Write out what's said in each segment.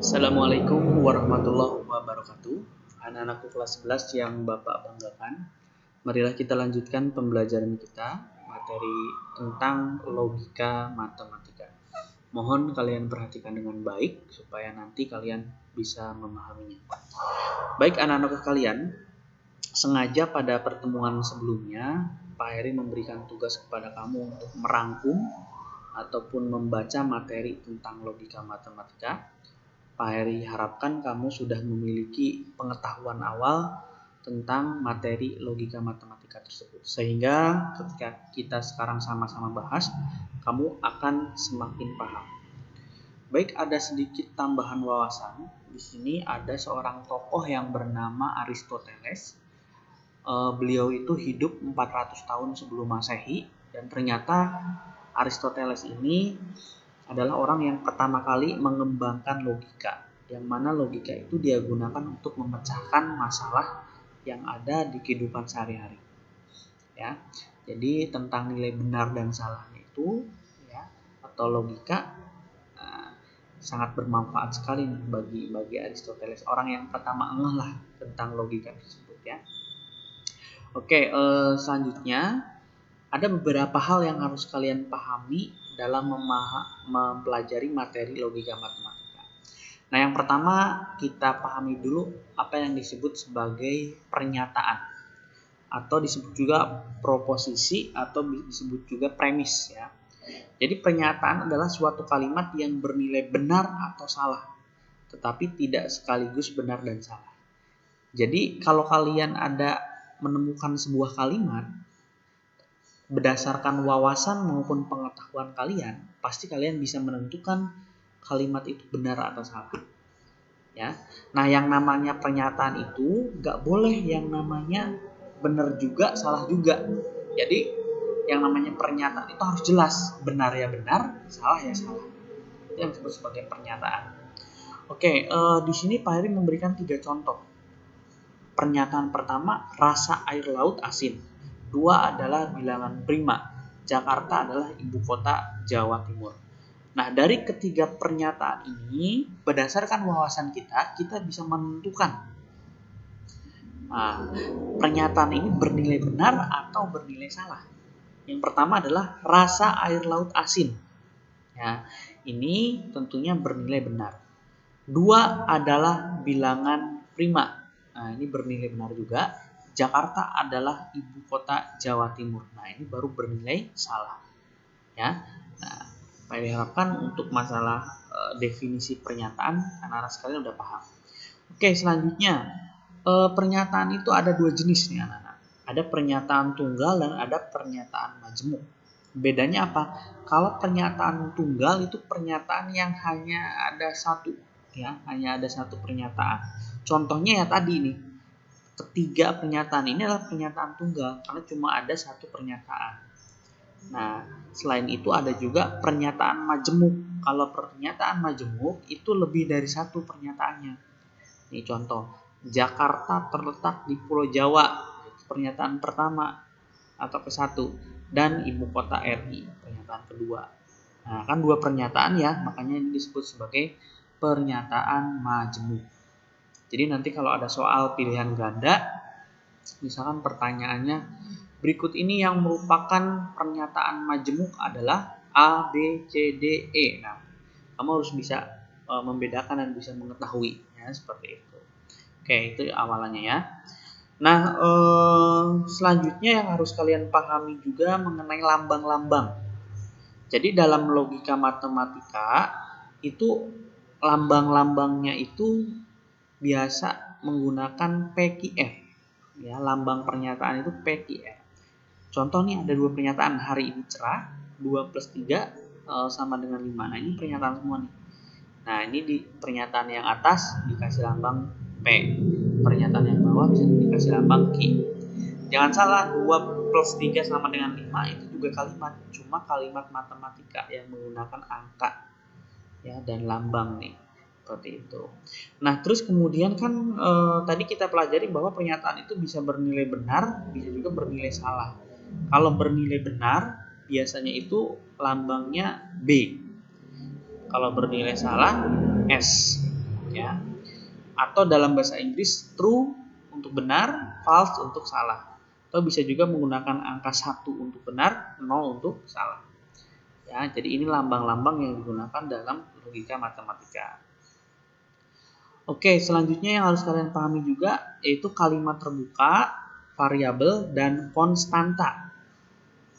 Assalamualaikum warahmatullahi wabarakatuh. Anak-anakku kelas 11 yang Bapak banggakan. Marilah kita lanjutkan pembelajaran kita materi tentang logika matematika. Mohon kalian perhatikan dengan baik supaya nanti kalian bisa memahaminya. Baik anak-anak kalian, sengaja pada pertemuan sebelumnya Pak Heri memberikan tugas kepada kamu untuk merangkum ataupun membaca materi tentang logika matematika. Pak Heri harapkan kamu sudah memiliki pengetahuan awal tentang materi logika matematika tersebut. Sehingga ketika kita sekarang sama-sama bahas, kamu akan semakin paham. Baik, ada sedikit tambahan wawasan. Di sini ada seorang tokoh yang bernama Aristoteles. Beliau itu hidup 400 tahun sebelum Masehi, dan ternyata Aristoteles ini adalah orang yang pertama kali mengembangkan logika, yang mana logika itu dia gunakan untuk memecahkan masalah yang ada di kehidupan sehari-hari. Ya, jadi tentang nilai benar dan salahnya itu, ya, atau logika sangat bermanfaat sekali bagi Aristoteles, orang yang pertama ngeh lah tentang logika tersebut, ya. Oke, selanjutnya ada beberapa hal yang harus kalian pahami dalam mempelajari materi logika matematika. Nah, yang pertama kita pahami dulu apa yang disebut sebagai pernyataan, atau disebut juga proposisi, atau disebut juga premis, ya. Jadi pernyataan adalah suatu kalimat yang bernilai benar atau salah, tetapi tidak sekaligus benar dan salah. Jadi kalau kalian ada menemukan sebuah kalimat berdasarkan wawasan maupun pengetahuan kalian, pasti kalian bisa menentukan kalimat itu benar atau salah, ya. Nah, yang namanya pernyataan itu gak boleh yang namanya benar juga, salah juga. Jadi yang namanya pernyataan itu harus jelas, benar ya benar, salah ya salah. Itu yang disebut sebagai pernyataan. Oke, di sini Pak Heri memberikan 3 contoh. Pernyataan pertama, rasa air laut asin. 2 adalah bilangan prima. Jakarta adalah ibu kota Jawa Timur. Nah, dari ketiga pernyataan ini, berdasarkan wawasan kita bisa menentukan pernyataan ini bernilai benar atau bernilai salah. Yang pertama adalah rasa air laut asin. Ya, ini tentunya bernilai benar. 2 adalah bilangan prima. Nah, ini bernilai benar juga. Jakarta adalah ibu kota Jawa Timur. Nah, ini baru bernilai salah, ya. Nah, Pak diharapkan untuk masalah definisi pernyataan anak-anak sekalian udah paham. Oke, selanjutnya pernyataan itu ada 2 jenis nih anak-anak. Ada pernyataan tunggal dan ada pernyataan majemuk. Bedanya apa? Kalau pernyataan tunggal itu pernyataan yang hanya ada satu, ya, hanya ada satu pernyataan. Contohnya ya tadi nih, ketiga pernyataan ini adalah pernyataan tunggal karena cuma ada satu pernyataan. Nah, selain itu ada juga pernyataan majemuk. Kalau pernyataan majemuk itu lebih dari satu pernyataannya. Ini contoh, Jakarta terletak di Pulau Jawa, pernyataan pertama atau ke-1, dan ibu kota RI, pernyataan kedua. Nah, kan 2 pernyataan ya, makanya ini disebut sebagai pernyataan majemuk. Jadi nanti kalau ada soal pilihan ganda, misalkan pertanyaannya berikut ini yang merupakan pernyataan majemuk adalah A, B, C, D, E. Nah, kamu harus bisa membedakan dan bisa mengetahui, ya, seperti itu. Oke, itu awalannya, ya. Nah, selanjutnya yang harus kalian pahami juga mengenai lambang-lambang. Jadi dalam logika matematika itu lambang-lambangnya itu biasa menggunakan PQR, ya, lambang pernyataan itu PQR. Contoh nih, ada 2 pernyataan, hari ini cerah, 2 plus 3 sama dengan 5. Nah, ini pernyataan semua nih. Nah, ini di pernyataan yang atas dikasih lambang P, pernyataan yang bawah bisa dikasih lambang Q. Jangan salah, 2 plus 3 sama dengan 5 itu juga kalimat, cuma kalimat matematika yang menggunakan angka, ya, dan lambang nih, seperti itu. Nah, terus kemudian kan tadi kita pelajari bahwa pernyataan itu bisa bernilai benar, bisa juga bernilai salah. Kalau bernilai benar, biasanya itu lambangnya B. Kalau bernilai salah, S. ya. Atau dalam bahasa Inggris true untuk benar, false untuk salah. Atau bisa juga menggunakan angka 1 untuk benar, 0 untuk salah. Ya, jadi ini lambang-lambang yang digunakan dalam logika matematika. Oke, selanjutnya yang harus kalian pahami juga yaitu kalimat terbuka, variabel, dan konstanta.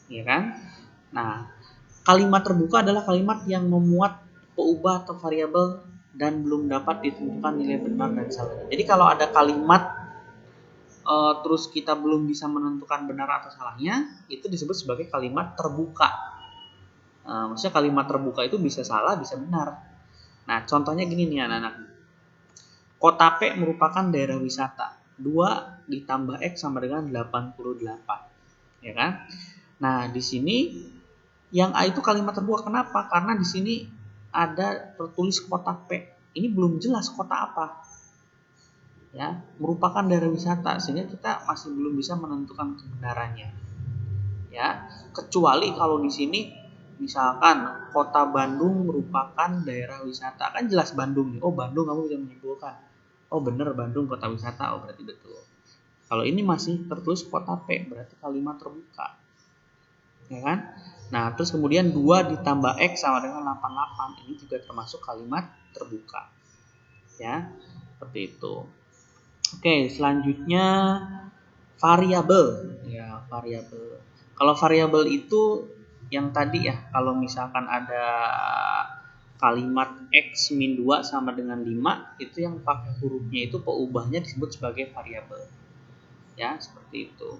Ya kan? Nah, kalimat terbuka adalah kalimat yang memuat peubah atau variabel dan belum dapat ditentukan nilai benar dan salah. Jadi kalau ada kalimat terus kita belum bisa menentukan benar atau salahnya, itu disebut sebagai kalimat terbuka. Maksudnya kalimat terbuka itu bisa salah, bisa benar. Nah, contohnya gini nih anak-anak. Kota P merupakan daerah wisata. 2 ditambah X sama dengan 88. Ya kan? Nah, di sini yang A itu kalimat terbuka. Kenapa? Karena di sini ada tertulis kota P. Ini belum jelas kota apa. Ya, merupakan daerah wisata sehingga kita masih belum bisa menentukan kebenarannya. Ya, kecuali kalau di sini misalkan kota Bandung merupakan daerah wisata, kan jelas Bandung nih. Oh, Bandung, kamu bisa menyimpulkan. Oh, benar Bandung kota wisata. Oh, berarti betul. Kalau ini masih tertulis kota P, berarti kalimat terbuka. Ya kan? Nah, terus kemudian 2 ditambah X sama dengan 88. Ini juga termasuk kalimat terbuka. Ya, seperti itu. Oke, selanjutnya variabel. Ya, variabel. Kalau variabel itu yang tadi ya, kalau misalkan ada kalimat X min 2 sama dengan 5, itu yang pakai hurufnya itu peubahnya disebut sebagai variabel. Ya, seperti itu.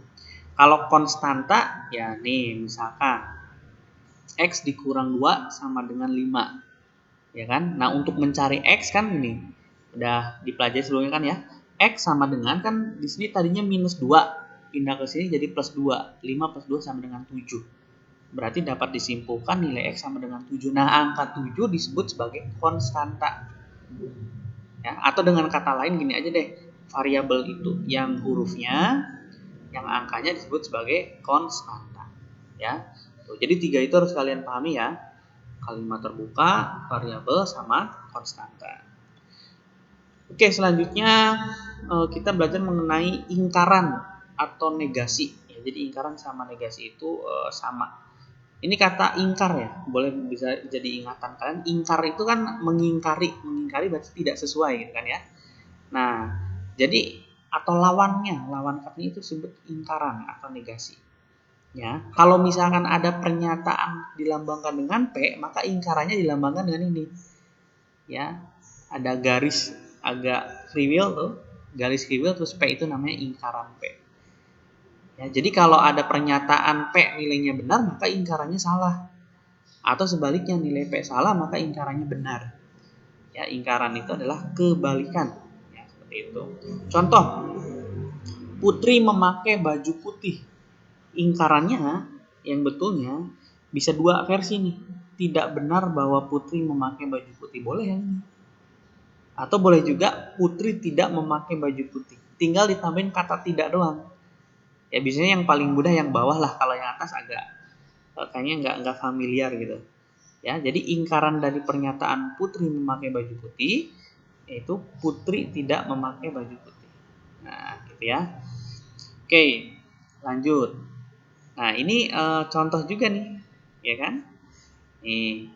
Kalau konstanta, ya nih misalkan X dikurang 2 sama dengan 5. Ya kan? Nah, untuk mencari X kan ini udah dipelajari sebelumnya kan ya. X sama dengan kan di sini tadinya minus 2. Pindah ke sini jadi plus 2. 5 plus 2 sama dengan 7. Berarti dapat disimpulkan nilai X sama dengan 7. Nah, angka 7 disebut sebagai konstanta. Ya, atau dengan kata lain gini aja deh. Variabel itu yang hurufnya, yang angkanya disebut sebagai konstanta. Ya. Tuh, jadi 3 itu harus kalian pahami ya. Kalimat terbuka, variabel, sama konstanta. Oke, selanjutnya kita belajar mengenai ingkaran atau negasi. Ya, jadi ingkaran sama negasi itu sama. Ini kata ingkar ya, boleh bisa jadi ingatan kalian. Ingkar itu kan mengingkari berarti tidak sesuai gitu kan ya. Nah, jadi atau lawannya, lawan katanya itu disebut ingkaran atau negasi. Ya, kalau misalkan ada pernyataan dilambangkan dengan P, maka ingkarannya dilambangkan dengan ini. Ya, ada garis agak kriwil tuh, garis kriwil terus P itu namanya ingkaran P. Ya, jadi kalau ada pernyataan P nilainya benar, maka ingkarannya salah. Atau sebaliknya nilai P salah, maka ingkarannya benar. Ya, ingkaran itu adalah kebalikan. Ya, seperti itu. Contoh, Putri memakai baju putih. Ingkarannya yang betulnya bisa 2 versi nih. Tidak benar bahwa Putri memakai baju putih. Boleh yang ini. Atau boleh juga Putri tidak memakai baju putih. Tinggal ditambahin kata tidak doang. Ya biasanya yang paling mudah yang bawah lah. Kalau yang atas agak kayaknya nggak familiar gitu. Ya, jadi ingkaran dari pernyataan Putri memakai baju putih yaitu Putri tidak memakai baju putih. Nah, gitu ya. Oke, lanjut. Nah, ini contoh juga nih, ya kan? Nih,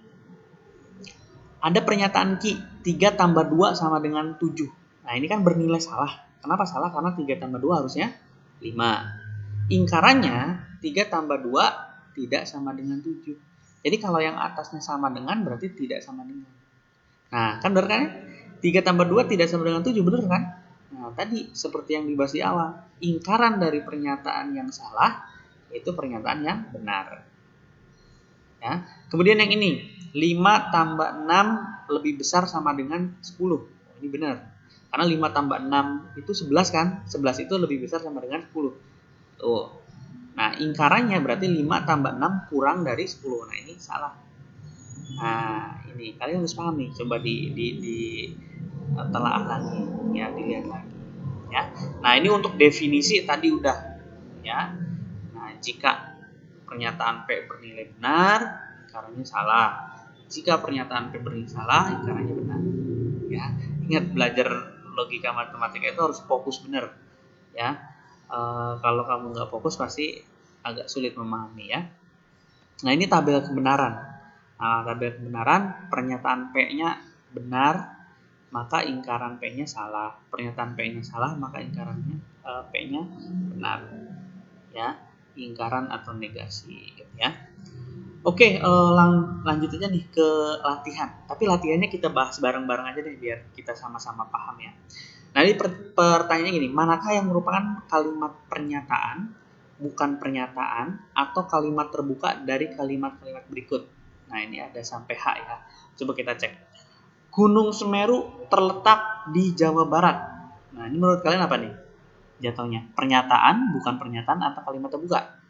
ada pernyataan Ki, 3 tambah 2 sama dengan 7. Nah, ini kan bernilai salah. Kenapa salah? Karena 3 tambah 2 harusnya 5. Ingkarannya, 3 tambah 2 tidak sama dengan 7. Jadi kalau yang atasnya sama dengan, berarti tidak sama dengan. Nah, kan benar kan? 3 tambah 2 tidak sama dengan 7, benar kan? Nah, tadi seperti yang dibahas di awal. Ingkaran dari pernyataan yang salah itu pernyataan yang benar. Ya. Kemudian yang ini, 5 tambah 6 lebih besar sama dengan 10. Ini benar. Karena 5 tambah 6 itu 11 kan? 11 itu lebih besar sama dengan 10. Tuh. Nah, ingkarannya berarti 5 tambah 6 kurang dari 10. Nah, ini salah. Nah, ini kalian harus paham nih. Coba di telaah lagi, ya, dilihat lagi. Ya. Nah, ini untuk definisi tadi udah, ya. Nah, jika pernyataan P bernilai benar, ingkarannya salah. Jika pernyataan P bernilai salah, ingkarannya benar. Ya, Ingat, belajar logika matematika itu harus fokus bener ya. Kalau kamu nggak fokus pasti agak sulit memahami ya. Nah, ini tabel kebenaran. Nah, tabel kebenaran, pernyataan P-nya benar, maka ingkaran P-nya salah. Pernyataan P-nya salah, maka ingkarannya P-nya benar. Ya, ingkaran atau negasi gitu ya. Oke, lanjut aja nih ke latihan. Tapi latihannya kita bahas bareng-bareng aja deh biar kita sama-sama paham ya. Nah, ini pertanyaannya gini, manakah yang merupakan kalimat pernyataan, bukan pernyataan, atau kalimat terbuka dari kalimat-kalimat berikut? Nah, ini ada sampai H ya. Coba kita cek. Gunung Semeru terletak di Jawa Barat. Nah, ini menurut kalian apa nih jatuhnya? Pernyataan, bukan pernyataan, atau kalimat terbuka?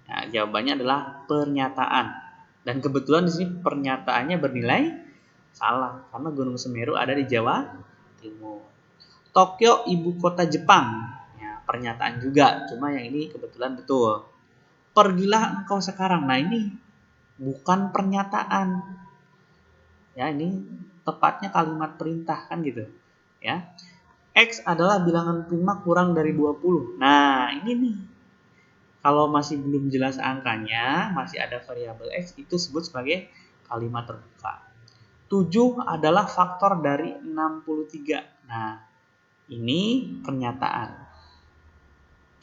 Nah, jawabannya adalah pernyataan. Dan kebetulan di sini pernyataannya bernilai salah karena Gunung Semeru ada di Jawa Timur. Tokyo ibu kota Jepang. Ya, pernyataan juga, cuma yang ini kebetulan betul. Pergilah engkau sekarang. Nah, ini bukan pernyataan. Ya, ini tepatnya kalimat perintah kan gitu. Ya. X adalah bilangan prima kurang dari 20. Nah, ini nih. Kalau masih belum jelas angkanya, masih ada variabel X, itu disebut sebagai kalimat terbuka. 7 adalah faktor dari 63. Nah, ini pernyataan.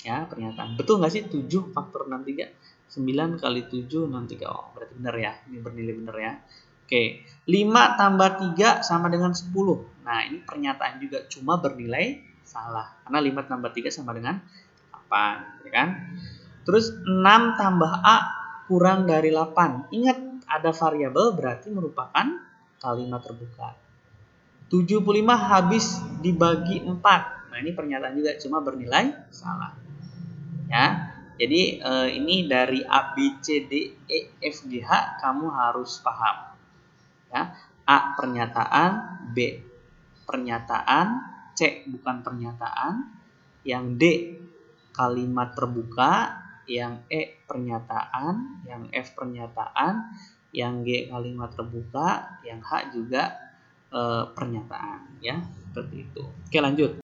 Ya, pernyataan. Betul nggak sih 7 faktor 63? 9 kali 7, 63. Oh, berarti benar ya. Ini bernilai benar ya. Oke, 5 tambah 3 sama dengan 10. Nah, ini pernyataan juga, cuma bernilai salah. Karena 5 tambah 3 sama dengan 8. Ya kan? Terus 6 tambah A kurang dari 8. Ingat, ada variabel berarti merupakan kalimat terbuka. 75 habis dibagi 4. Nah, ini pernyataan juga, cuma bernilai salah. Ya. Jadi ini dari A, B, C, D, E, F, G, H kamu harus paham. Ya. A pernyataan, B pernyataan, C bukan pernyataan, yang D kalimat terbuka, yang E pernyataan, yang F pernyataan, yang G kalimat terbuka, yang H juga pernyataan ya, seperti itu. Oke, lanjut.